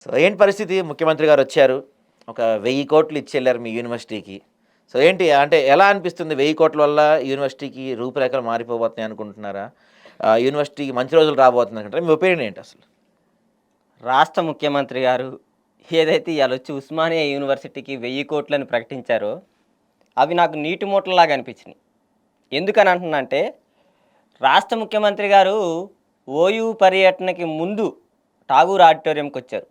So, ఏంటి పరిస్థితి? ముఖ్యమంత్రి గారొచ్చారు. ఒక 1000 కోట్లు ఇచ్చెళ్లారు మీ యూనివర్సిటీకి. సో, ఏంటి అంటే ఎలా అనిపిస్తుంది? 1000 కోట్ల వల్ల యూనివర్సిటీకి రూపురేఖలు మారిపోబోతున్నాయి అనుకుంటున్నారా? యూనివర్సిటీకి మంచి రోజులు రాబోతున్నాయంటారా? మీ ఒపీనియన్ ఏంటసలు? రాష్ట్ర ముఖ్యమంత్రి గారు ఏదైతే ఇయాలొచ్చి ఉస్మానియా యూనివర్సిటీకి 1000 కోట్లని ప్రకటించారో, అవి నాకు నీటి మూటల్లాగా అనిపించినియి. ఎందుకని అంటున్నానంటే, రాష్ట్ర ముఖ్యమంత్రి గారు ఓయూ పర్యటనకి ముందు ఠాగూర్ ఆడిటోరియంకొచ్చారు.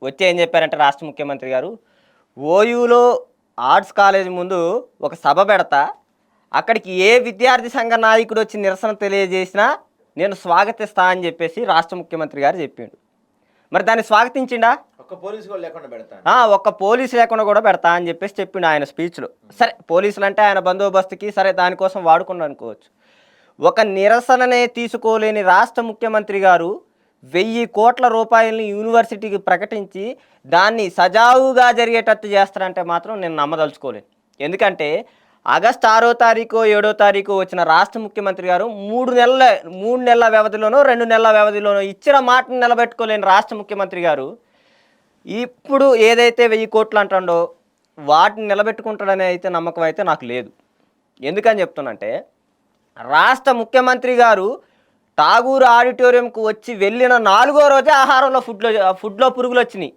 వచ్చి ఏం చెప్పారంటే రాష్ట్ర ముఖ్యమంత్రి గారు, ఓయూలో ఆర్ట్స్ కాలేజ్ ముందు ఒక సభ పెడతా. అక్కడికి ఏ విద్యార్థి సంఘ నాయకుడొచ్చి నిరసన తెలియజేసినా నేను స్వాగతిస్తా అని చెప్పేసి రాష్ట్ర ముఖ్యమంత్రి గారు చెప్పిండు. మరి దాన్ని స్వాగతించిండా? ఒక్క పోలీసు కూడా లేకుండా పెడతాను. ఒక్క పోలీసు లేకుండా కూడా పెడతా అని చెప్పేసి చెప్పిండు ఆయన స్పీచ్‌లో. సరే పోలీసులు అంటే ఆయన బందోబస్తుకి సరే దానికోసం వాడుకున్నాడు అనుకోవచ్చు. ఒక నిరసననే తీసుకోలేని రాష్ట్ర ముఖ్యమంత్రి గారు 1000 కోట్ల రూపాయలని యూనివర్సిటీకి ప్రకటించి దాన్ని సజావుగా జరిగేటట్టు చేస్తారంటే మాత్రం నేను నమ్మదలుచుకోలేను. ఎందుకంటే ఆగస్టు 6 తారీఖో, 7 తారీఖో వచ్చిన రాష్ట్ర ముఖ్యమంత్రి గారు 3 నెలల వ్యవధిలోనో, 2 నెలల వ్యవధిలోనో ఇచ్చిన మాటను నిలబెట్టుకోలేని రాష్ట్ర ముఖ్యమంత్రి గారు ఇప్పుడు ఏదైతే 1000 కోట్లు అంటాడో వాటిని నిలబెట్టుకుంటాడనే అయితే నమ్మకం అయితే నాకు లేదు. ఎందుకని చెప్తున్నంటే రాష్ట్ర ముఖ్యమంత్రి గారు ఠాగూర్ ఆడిటోరియంకు వచ్చి వెళ్ళిన 4గో రోజే ఆహారంలో ఫుడ్లో పురుగులు వచ్చినాయి.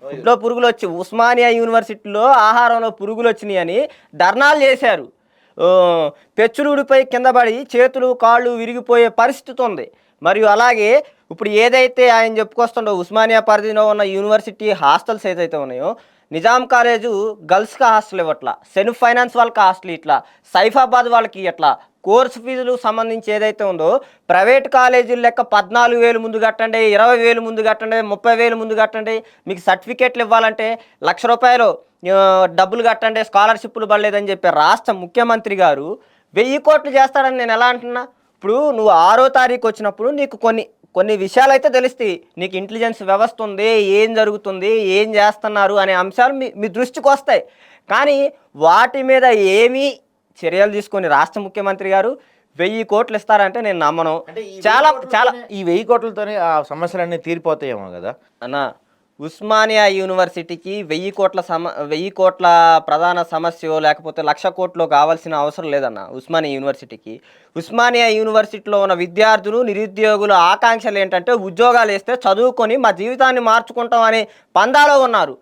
ఫుడ్లో పురుగులు వచ్చి ఉస్మానియా యూనివర్సిటీలో ఆహారంలో పురుగులు వచ్చినాయి అని ధర్నాలు చేశారు. పెచ్చులుడిపై కింద పడి చేతులు కాళ్ళు విరిగిపోయే పరిస్థితి ఉంది. మరియు అలాగే ఇప్పుడు ఏదైతే ఆయన చెప్పుకొస్తుండో ఉస్మానియా పరిధిలో ఉన్న యూనివర్సిటీ హాస్టల్స్ ఏదైతే ఉన్నాయో, నిజాం కాలేజు గర్ల్స్కి హాస్టల్ ఇవ్వట్లా, సెల్ఫ్ ఫైనాన్స్ వాళ్ళకి హాస్టల్ ఇట్లా, సైఫాబాద్ వాళ్ళకి ఇట్లా కోర్సు ఫీజులు సంబంధించి ఏదైతే ఉందో ప్రైవేట్ కాలేజీలు లెక్క 14,000 ముందు కట్టండి, 20,000 ముందు కట్టండి, 30,000 ముందు కట్టండి, మీకు సర్టిఫికేట్లు ఇవ్వాలంటే ₹1,00,000 డబ్బులు కట్టండి, స్కాలర్షిప్లు పడలేదని చెప్పి రాష్ట్ర ముఖ్యమంత్రి గారు 1000 కోట్లు చేస్తాడని నేను ఎలా అంటున్నా? ఇప్పుడు నువ్వు 6 తారీఖు వచ్చినప్పుడు నీకు కొన్ని విషయాలు అయితే తెలుస్తాయి. నీకు ఇంటెలిజెన్స్ వ్యవస్థ ఉంది, ఏం జరుగుతుంది, ఏం చేస్తున్నారు అనే అంశాలు మీ దృష్టికి వస్తాయి. కానీ వాటి మీద ఏమీ చర్యలు తీసుకొని రాష్ట్ర ముఖ్యమంత్రి గారు 1000 కోట్లు ఇస్తారంటే నేను నమ్మను. అంటే చాలా చాలా ఈ 1000 కోట్లతోనే ఆ సమస్యలన్నీ తీరిపోతాయేమో గదా! అన్న ఉస్మానియా యూనివర్సిటీకి 1000 కోట్ల ప్రధాన సమస్యో లేకపోతే 1,00,000 కోట్లో కావాల్సిన అవసరం లేదన్న. ఉస్మానియా యూనివర్సిటీలో ఉన్న విద్యార్థులు, నిరుద్యోగుల ఆకాంక్షలు ఏంటంటే ఉద్యోగాలు వేస్తే చదువుకొని మా జీవితాన్ని మార్చుకుంటాం అనే పందాలో ఉన్నారు.